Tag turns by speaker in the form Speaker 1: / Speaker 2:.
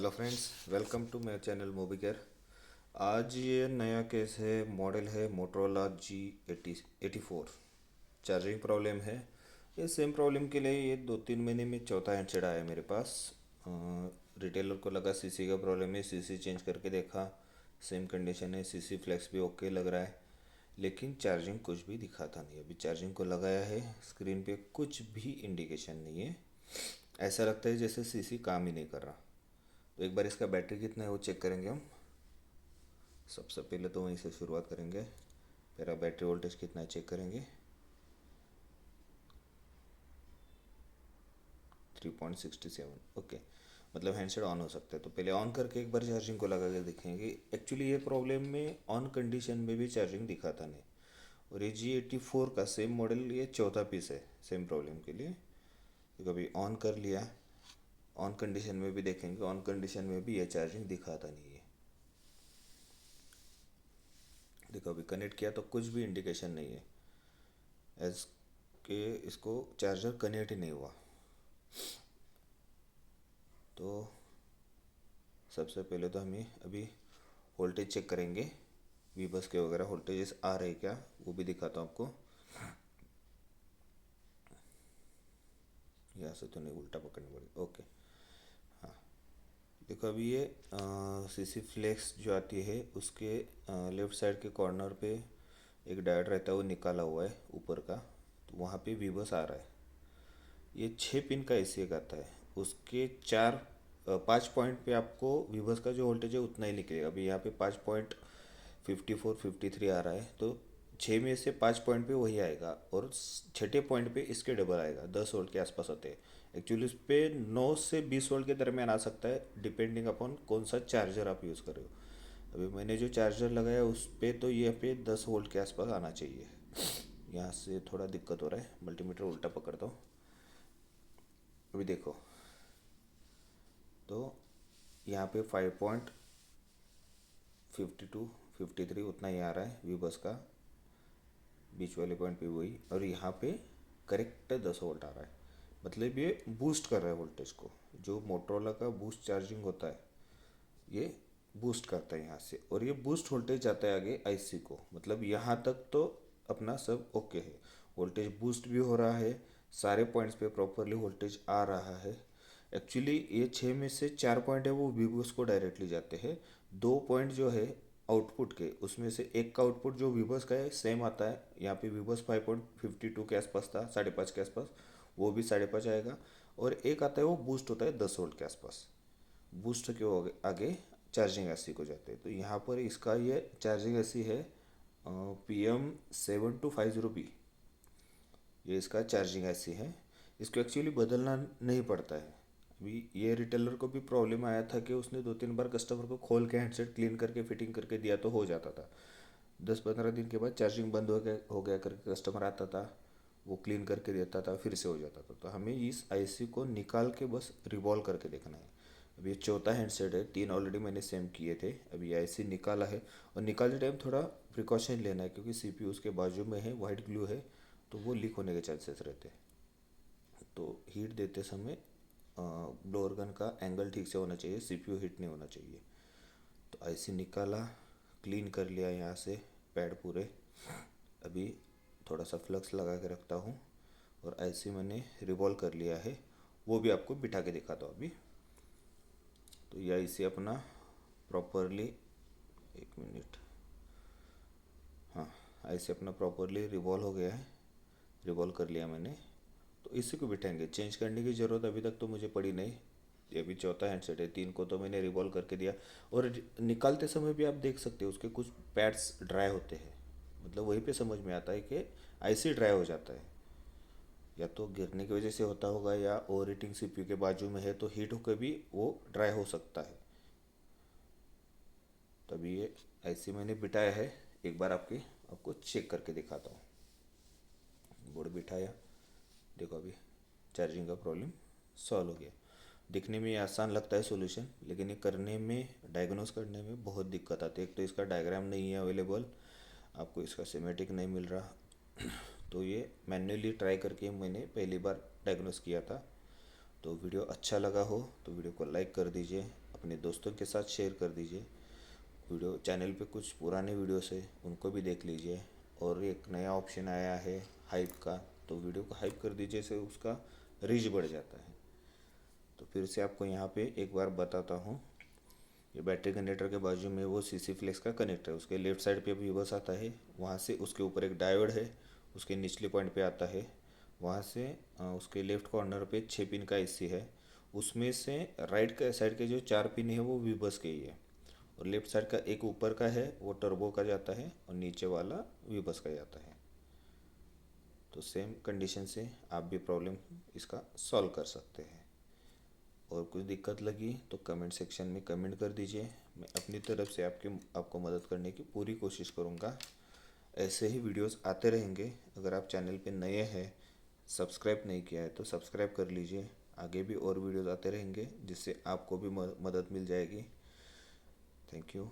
Speaker 1: Hello friends, welcome to my channel movie care. आज ये नया केस है। मॉडल है मोटरोला G80 84। चार्जिंग प्रॉब्लम है। ये सेम प्रॉब्लम के लिए ये 2-3 महीने में चौथा हैंडसेट आया है मेरे पास। रिटेलर को लगा सीसी का प्रॉब्लम है, सीसी चेंज करके देखा, सेम कंडीशन है, सीसी फ्लेक्स भी ओके लग रहा है, लेकिन चार्जिंग कुछ भी दिखाता नहीं। अभी चार्जिंग को लगाया है, स्क्रीन पे कुछ भी इंडिकेशन नहीं है। ऐसा लगता है जैसे सीसी काम ही नहीं कर रहा। तो एक बार इसका बैटरी कितना है वो चेक करेंगे हम। सबसे पहले तो वहीं से शुरुआत करेंगे। मेरा बैटरी वोल्टेज कितना है चेक करेंगे। 3.67। ओके, मतलब हैंडसेट ऑन हो सकता है। तो पहले ऑन करके एक बार चार्जिंग को लगा के देखेंगे। एक्चुअली ये प्रॉब्लम में ऑन कंडीशन में भी चार्जिंग दिखाता नहीं। और ये G84 का सेम मॉडल, ये चौथा पीस है सेम प्रॉब्लम के लिए। तो कभी ऑन कर लिया, ऑन कंडीशन में भी देखेंगे, ऑन कंडीशन में भी ये चार्जिंग दिखाता नहीं है। देखो अभी कनेक्ट किया तो कुछ भी इंडिकेशन नहीं है एज के इसको चार्जर कनेक्ट ही नहीं हुआ। तो सबसे पहले तो हमें अभी वोल्टेज चेक करेंगे। वी बस के वगैरह वोल्टेजेस आ रहे क्या वो भी दिखाता हूँ आपको। यहाँ से तो नहीं, उल्टा पकड़नी पड़ेगी। ओके, हाँ। देखो अभी ये सीसी फ्लेक्स जो आती है उसके लेफ़्ट साइड के कॉर्नर पे एक डायोड रहता है, वो निकाला हुआ है ऊपर का। तो वहाँ पे वी बस आ रहा है। ये 6 पिन का एसी एक आता है, उसके 5 पॉइंट पे आपको विवस का जो वोल्टेज है उतना ही निकलेगा। अभी यहाँ पे 5.54-53 आ रहा है, तो 6 में से 5 पॉइंट पे वही आएगा, और छठे पॉइंट पे इसके डबल आएगा, 10 वोल्ट के आसपास आते हैं। एक्चुअली इस पे 9 से 20 वोल्ट के दरमियान आ सकता है, डिपेंडिंग अपॉन कौन सा चार्जर आप यूज़ कर रहे हो। अभी मैंने जो चार्जर लगाया उस पे तो ये पे 10 वोल्ट के आसपास आना चाहिए। यहाँ से थोड़ा दिक्कत हो रहा है, मल्टीमीटर उल्टा पकड़ता हूँ। अभी देखो, तो यहाँ पे 5.52-53 उतना ही आ रहा है वी बस का, बीच वाले पॉइंट पे वही, और यहाँ पे करेक्ट 10 वोल्ट आ रहा है। मतलब ये बूस्ट कर रहा है वोल्टेज को। जो मोटरोला का बूस्ट चार्जिंग होता है ये बूस्ट करता है यहाँ से, और ये बूस्ट वोल्टेज जाता है आगे आईसी को। मतलब यहाँ तक तो अपना सब ओके है, वोल्टेज बूस्ट भी हो रहा है, सारे पॉइंट्स पे प्रॉपरली वोल्टेज आ रहा है। एक्चुअली ये 6 में से 4 पॉइंट है वो वीबूस को डायरेक्टली जाते हैं। 2 पॉइंट जो है आउटपुट के, उसमें से एक का आउटपुट जो वीबस का है सेम आता है। यहाँ पे वीबस 5.52 के आसपास था, 5.5 के आसपास, वो भी 5.5 आएगा। और एक आता है वो बूस्ट होता है 10 वोल्ट के आसपास। बूस्ट के आगे चार्जिंग एसी को जाते हैं। तो यहाँ पर इसका ये चार्जिंग एसी है PM7250B। ये इसका चार्जिंग ऐसी है। इसको एक्चुअली बदलना नहीं पड़ता है। अभी ये रिटेलर को भी प्रॉब्लम आया था कि उसने 2-3 बार कस्टमर को खोल के हैंडसेट क्लीन करके फिटिंग करके दिया तो हो जाता था। 10-15 दिन के बाद चार्जिंग बंद हो गया करके कस्टमर आता था, वो क्लीन करके देता था, फिर से हो जाता था। तो हमें इस आईसी को निकाल के बस रिवॉल्व करके देखना है। अभी ये चौथा हैंडसेट है, 3 ऑलरेडी मैंने सेम किए थे। अभी आईसी निकाला है, और निकालते टाइम थोड़ा प्रिकॉशन लेना है, क्योंकि सीपीयू उसके बाजू में है, वाइट ग्लू है, तो वो लीक होने के चांसेस रहते हैं। तो हीट देते समय ब्लोअर गन का एंगल ठीक से होना चाहिए, सीपीयू हीट नहीं होना चाहिए। तो आईसी निकाला, क्लीन कर लिया यहाँ से पैड पूरे। अभी थोड़ा सा फ्लक्स लगा के रखता हूँ, और आईसी मैंने रिवॉल्व कर लिया है, वो भी आपको बिठा के दिखाता हूँ अभी। तो ये आईसी अपना प्रॉपरली, 1 मिनट, हाँ, आईसी अपना प्रॉपरली रिवॉल्व हो गया है, रिवॉल्व कर लिया मैंने। तो इसी को बिठाएंगे, चेंज करने की ज़रूरत अभी तक तो मुझे पड़ी नहीं। ये भी चौथा हैंडसेट है, 3 को तो मैंने रिवॉल्व करके दिया। और निकालते समय भी आप देख सकते हो उसके कुछ पैड्स ड्राई होते हैं। मतलब वहीं पे समझ में आता है कि आईसी ड्राई हो जाता है, या तो गिरने की वजह से होता होगा, या ओवर हीटिंग सीपीयू के बाजू में है तो हीट होकर भी वो ड्राई हो सकता है। तभी ये आईसी मैंने बिठाया है, एक बार आपको चेक करके दिखाता हूँ। बोर्ड बिठाया, देखो अभी चार्जिंग का प्रॉब्लम सॉल्व हो गया। दिखने में ये आसान लगता है सॉल्यूशन, लेकिन ये करने में, डायग्नोस करने में बहुत दिक्कत आती है। एक तो इसका डायग्राम नहीं है अवेलेबल, आपको इसका सिमेटिक नहीं मिल रहा। तो ये मैन्युअली ट्राई करके मैंने पहली बार डायग्नोस किया था। तो वीडियो अच्छा लगा हो तो वीडियो को लाइक कर दीजिए। अपने दोस्तों के साथ शेयर कर दीजिए। वीडियो चैनल पे कुछ पुराने वीडियोस है, उनको भी देख लीजिए। और एक नया ऑप्शन आया है हाइप का, तो वीडियो को हाइप कर दीजिए, से उसका रीच बढ़ जाता है। तो फिर से आपको यहाँ पे एक बार बताता हूँ। ये बैटरी कनेक्टर के बाजू में वो सीसी फ्लेक्स का कनेक्टर है, उसके लेफ्ट साइड पे भी बस आता है। वहाँ से उसके ऊपर एक डायोड है, उसके निचले पॉइंट पे आता है। वहाँ से उसके लेफ्ट कॉर्नर पे 6 पिन का एसी है। उसमें से राइट का साइड के जो 4 पिन है वो वी बस के ही है, और लेफ्ट साइड का एक ऊपर का है वो टर्बो का जाता है, और नीचे वाला वी बस का जाता है। तो सेम कंडीशन से आप भी प्रॉब्लम इसका सॉल्व कर सकते हैं। और कुछ दिक्कत लगी तो कमेंट सेक्शन में कमेंट कर दीजिए। मैं अपनी तरफ से आपको मदद करने की पूरी कोशिश करूँगा। ऐसे ही वीडियोस आते रहेंगे। अगर आप चैनल पे नए हैं, सब्सक्राइब नहीं किया है तो सब्सक्राइब कर लीजिए। आगे भी और वीडियोस आते रहेंगे जिससे आपको भी मदद मिल जाएगी। Thank you.